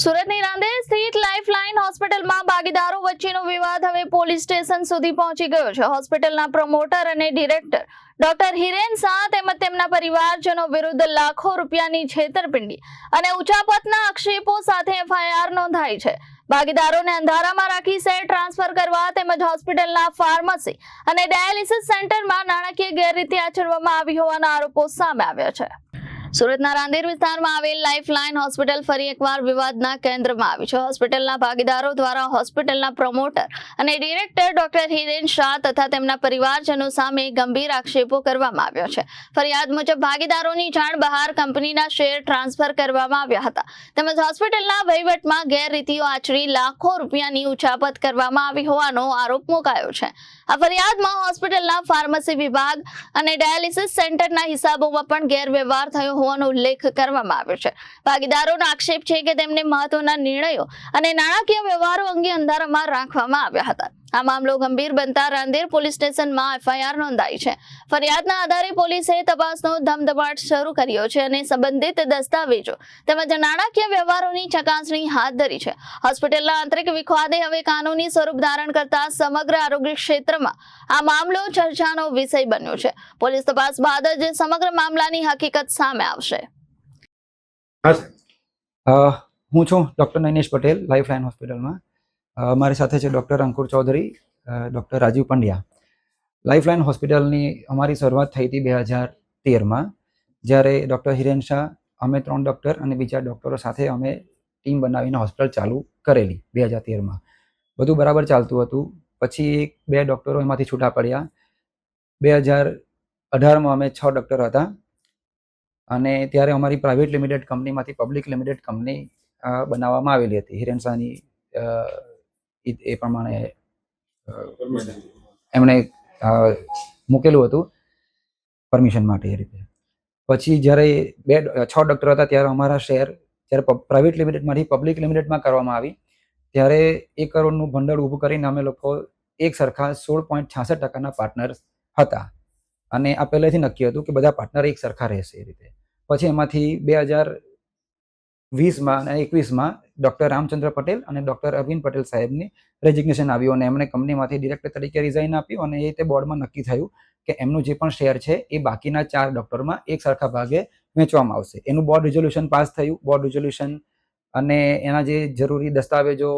સુરતની રાંદેર સ્થિત લાઇફલાઇન હોસ્પિટલમાં ભાગીદારો વચ્ચેનો વિવાદ હવે પોલીસ સ્ટેશન સુધી પહોંચી ગયો છે. હોસ્પિટલના પ્રમોટર અને ડિરેક્ટર ડોક્ટર હિરેન શાહ તેમજ તેમના પરિવારજનો વિરુદ્ધ લાખો રૂપિયાની છેતરપિંડી અને ઉચાપતના આક્ષેપો સાથે એફઆઈઆર નોંધાઈ છે. ભાગીદારોને અંધારામાં રાખી શેર ટ્રાન્સફર કરવા તેમજ હોસ્પિટલના ફાર્મસી અને ડાયાલિસિસ સેન્ટરમાં નાણાકીય ગેરરીતિ આચરવામાં આવી હોવાના આરોપો સામે આવ્યા છે. સુરતના રાંદેર વિસ્તારમાં આવેલ લાઇફલાઇન હોસ્પિટલ ફરી એકવાર વિવાદના કેન્દ્રમાં આવી છે. હોસ્પિટલના ભાગીદારો દ્વારા હોસ્પિટલના પ્રમોટર અને ડિરેક્ટર ડોક્ટર હિરેન શાહ તથા તેમના પરિવારજનો સામે ગંભીર આક્ષેપો કરવામાં આવ્યા છે. ફરિયાદ મુજબ ભાગીદારોની જાણ બહાર કંપનીના શેર ટ્રાન્સફર કરવામાં આવ્યા હતા તેમજ હોસ્પિટલના વહીવટમાં ગેરરીતિઓ આચરી લાખો રૂપિયાની ઉચાપત કરવામાં આવી હોવાનો આરોપ મુકાયો છે. આ ફરિયાદમાં હોસ્પિટલના ફાર્મસી વિભાગ અને ડાયાલિસિસ સેન્ટરના હિસાબોમાં પણ ગેરવ્યવહાર થયો હોવાનો ઉલ્લેખ કરવામાં આવ્યો છે. ભાગીદારોનો આક્ષેપ છે કે તેમને મહત્વના નિર્ણયો અને નાણાકીય વ્યવહારો અંગે અંધારામાં રાખવામાં આવ્યા હતા. આ મામલો ગંભીર બનતા રાંદેર પોલીસ સ્ટેશનમાં એફઆઈઆર નોંધાઈ છે. ફરિયાદના આધારે પોલીસે તપાસનો ધમધમાટ શરૂ કર્યો છે અને સંબંધિત દસ્તાવેજો તેમજ નાણાકીય વ્યવહારોની ચકાસણી હાથ ધરી છે. હોસ્પિટલના આંતરિક વિવાદે હવે કાનૂની સ્વરૂપ ધારણ કરતા સમગ્ર આરોગ્ય ક્ષેત્રમાં આ મામલો ચર્ચાનો વિષય બન્યો છે. પોલીસ તપાસ બાદ જ સમગ્ર મામલાની હકીકત સામે આવશે. હું છું ડોક્ટર નૈનેશ પટેલ, લાઇફલાઇન હોસ્પિટલમાં. મારી સાથે છે ડૉક્ટર અંકુર ચૌધરી, ડૉક્ટર રાજીવ પંડ્યા. લાઇફલાઇન હોસ્પિટલની અમારી શરૂઆત થઈ હતી 2013માં, જ્યારે ડૉક્ટર હિરેન શાહ, અમે 3 ડૉક્ટર અને બીજા ડૉક્ટરો સાથે અમે ટીમ બનાવીને હોસ્પિટલ ચાલુ કરેલી 2013માં. બધું બરાબર ચાલતું હતું. પછી 2 ડૉક્ટરો એમાંથી છૂટા પડ્યા. 2018માં અમે 6 ડૉક્ટર હતા અને ત્યારે અમારી પ્રાઇવેટ લિમિટેડ કંપનીમાંથી પબ્લિક લિમિટેડ કંપની બનાવવામાં આવેલી હતી. હિરેન શાહની એ પ્રમાણે એમણે મૂકેલું હતું પરમિશન માટે. એ રીતે પછી જ્યારે 6 ડૉક્ટર હતા ત્યારે અમારા શેર જ્યારે પ્રાઇવેટ લિમિટેડમાંથી પબ્લિક લિમિટેડમાં કરવામાં આવી ત્યારે 1 કરોડનું ભંડોળ ઊભું કરીને અમે લોકો એક સરખા 16.66% પાર્ટનર હતા અને આ પહેલેથી નક્કી હતું કે બધા પાર્ટનર એક સરખા રહેશે. એ રીતે પછી એમાંથી 2020માં અને 21માં ડૉક્ટર રામચંદ્ર પટેલ અને ડૉક્ટર અરવિંદ પટેલ સાહેબની રેઝિગ્નેશન આવ્યું અને એમણે કંપનીમાંથી ડિરેક્ટર તરીકે રિઝાઇન આપ્યું અને એ તે બોર્ડમાં નક્કી થયું કે એમનું જે પણ શેર છે એ બાકીના 4 ડૉક્ટરમાં એક સરખા ભાગે વેચવામાં આવશે. એનું બોર્ડ રિઝોલ્યુશન પાસ થયું. બોર્ડ રિઝોલ્યુશન અને એના જે જરૂરી દસ્તાવેજો,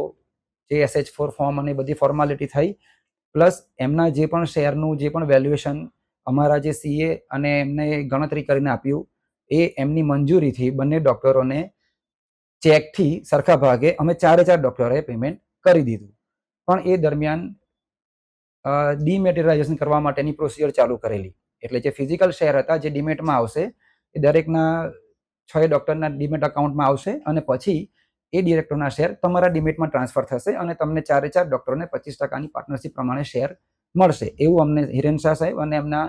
જે SH4 ફોર્મ અને બધી ફોર્માલિટી થઈ, પ્લસ એમના જે પણ શેરનું જે પણ વેલ્યુએશન અમારા જે CA અને એમને ગણતરી કરીને આપ્યું એ એમની મંજૂરીથી બંને ડૉક્ટરોને ચેકથી સરખા ભાગે અમે 4 ડૉક્ટરોએ પેમેન્ટ કરી દીધું. પણ એ દરમિયાન ડીમેટેરિયલાઇઝેશન કરવા માટેની પ્રોસિજર ચાલુ કરેલી. એટલે જે ફિઝિકલ શેર હતા જે ડીમેટમાં આવશે એ દરેકના 6 ડૉક્ટરના ડીમેટ અકાઉન્ટમાં આવશે અને પછી એ ડિરેક્ટરના શેર તમારા ડીમેટમાં ટ્રાન્સફર થશે અને તમને 4 ડૉક્ટરોને 25%ની પાર્ટનરશિપ પ્રમાણે શેર મળશે. એવું અમને હિરેન શાહ સાહેબ અને એમના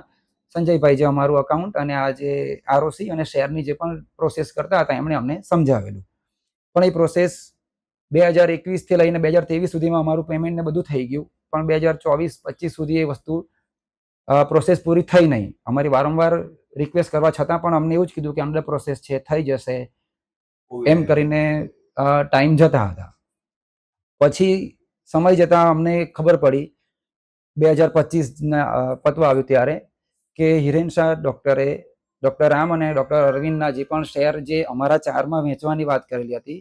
સંજયભાઈ જે અમારું અકાઉન્ટ અને આ જે ROC અને શેરની જે પણ પ્રોસેસ કરતા હતા એમણે અમને સમજાવેલું. પણ એ પ્રોસેસ 2021થી લઈને 2023 સુધીમાં અમારું પેમેન્ટ ને બધું થઈ ગયું, પણ 2024-25 સુધી એ વસ્તુ પ્રોસેસ પૂરી થઈ નહીં. અમારી વારંવાર રિક્વેસ્ટ કરવા છતાં પણ અમને એવું જ કીધું કે અંડર પ્રોસેસ છે, થઈ જશે એમ કરીને ટાઈમ જતા હતા. પછી સમય જતાં અમને ખબર પડી 2025 પતવા આવ્યું ત્યારે કે હિરેન શાહ ડૉક્ટરે ડૉક્ટર રામ અને ડૉક્ટર અરવિંદના જે પણ શેર જે અમારા 4માં વેચવાની વાત કરેલી હતી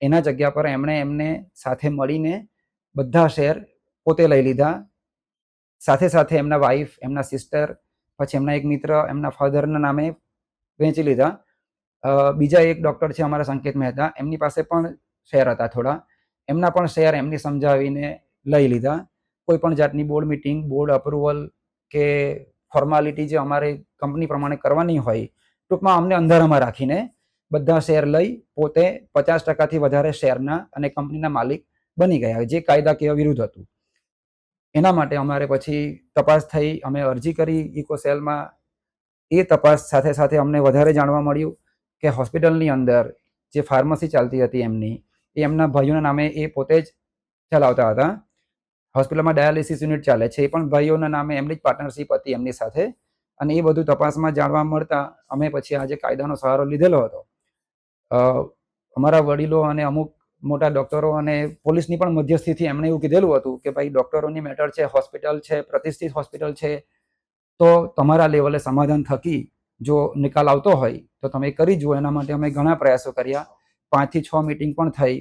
એના જગ્યા પર એમણે એમને સાથે મળીને બધા શેર પોતે લઈ લીધા. સાથે સાથે એમના વાઈફ, એમના સિસ્ટર, પછી એમના એક મિત્ર, એમના ફાધરના નામે વેચી લીધા. બીજા એક ડૉક્ટર છે અમારા સંકેત મહેતા, એમની પાસે પણ શેર હતા થોડા, એમના પણ શેર એમની સમજાવીને લઈ લીધા. કોઈ પણ જાતની બોર્ડ મિટિંગ, બોર્ડ અપ્રુવલ કે ફોર્માલિટી જે અમારે કંપની પ્રમાણે કરવાની હોય, ટૂંકમાં અમને અંધારામાં રાખીને બધા શેર લઈ પોતે 50%થી વધારે શેરના અને કંપનીના માલિક બની ગયા, જે કાયદાકીય વિરુદ્ધ હતું. એના માટે અમારે પછી તપાસ થઈ, અમે અરજી કરી ઇકોસેલમાં. એ તપાસ સાથે સાથે અમને વધારે જાણવા મળ્યું કે હોસ્પિટલની અંદર જે ફાર્મસી ચાલતી હતી એમની, એ એમના ભાઈઓના નામે એ પોતે જ ચલાવતા હતા. હોસ્પિટલમાં ડાયાલિસિસ યુનિટ ચાલે છે, એ પણ ભાઈઓના નામે એમની જ પાર્ટનરશિપ હતી એમની સાથે. અને એ બધું તપાસમાં જાણવા મળતા અમે પછી આજે કાયદાનો સહારો લીધેલો હતો. અમારા વડીલો અને અમુક મોટા ડોક્ટરો અને પોલીસની પણ મધ્યસ્થીથી એમણે એવું કીધેલું હતું કે ભાઈ ડોક્ટરોની મેટર છે, હોસ્પિટલ છે, પ્રતિષ્ઠિત હોસ્પિટલ છે, તો તમારા લેવલે સમાધાન થકી જો નિકાલ આવતો હોય તો તમે કરી જુઓ. એના માટે અમે ઘણા પ્રયાસો કર્યા, 5 થી 6 મીટિંગ પણ થઈ,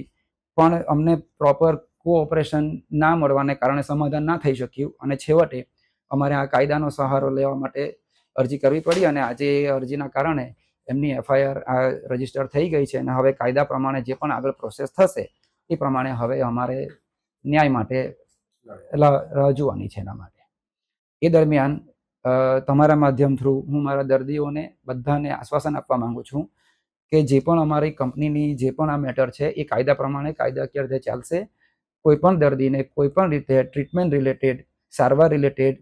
પણ અમને પ્રોપર કોઓપરેશન ના મળવાને કારણે સમાધાન ના થઈ શક્યું અને છેવટે અમારે આ કાયદાનો સહારો લેવા માટે અરજી કરવી પડી અને આજે એ અરજીના કારણે એમની એફઆઈઆર રજીસ્ટર થઈ ગઈ છે અને હવે કાયદા પ્રમાણે જે પણ આગળ પ્રોસેસ થશે એ પ્રમાણે હવે અમારે ન્યાય માટે રાહ જોવાની છે. એના માટે એ દરમિયાન તમારા માધ્યમ થ્રુ હું મારા દર્દીઓને બધાને આશ્વાસન આપવા માંગુ છું કે જે પણ અમારી કંપનીની જે પણ આ મેટર છે એ કાયદા પ્રમાણે કાયદાકીય રીતે ચાલશે. કોઈ પણ દર્દીને કોઈ પણ રીતે ટ્રીટમેન્ટ રિલેટેડ, સારવાર રિલેટેડ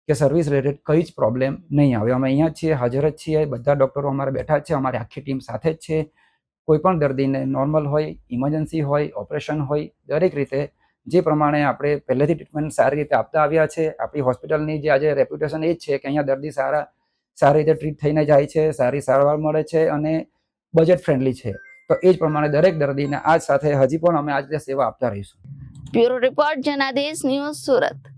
કે સર્વિસ રિલેટેડ કઈ જ પ્રોબ્લેમ નહીં આવે. અમે અહીંયા જ છીએ, હાજર જ છીએ, બધા ડૉક્ટરો અમારે બેઠા જ છે, અમારી આખી ટીમ સાથે જ છે. કોઈ પણ દર્દીને નોર્મલ હોય, ઇમરજન્સી હોય, ઓપરેશન હોય, દરેક રીતે જે પ્રમાણે આપણે પહેલેથી ટ્રીટમેન્ટ સારી રીતે આપતા આવ્યા છે, આપણી હોસ્પિટલની જે આજે રેપ્યુટેશન એ જ છે કે અહીંયા દર્દી સારી રીતે ટ્રીટ થઈને જાય છે, સારી સારવાર મળે છે અને બજેટ ફ્રેન્ડલી છે. તો એ જ પ્રમાણે દરેક દર્દીને આજ સાથે હજી પણ અમે આજ રીતે સેવા આપતા રહીશું. Bureau report Janadesh news, Surat.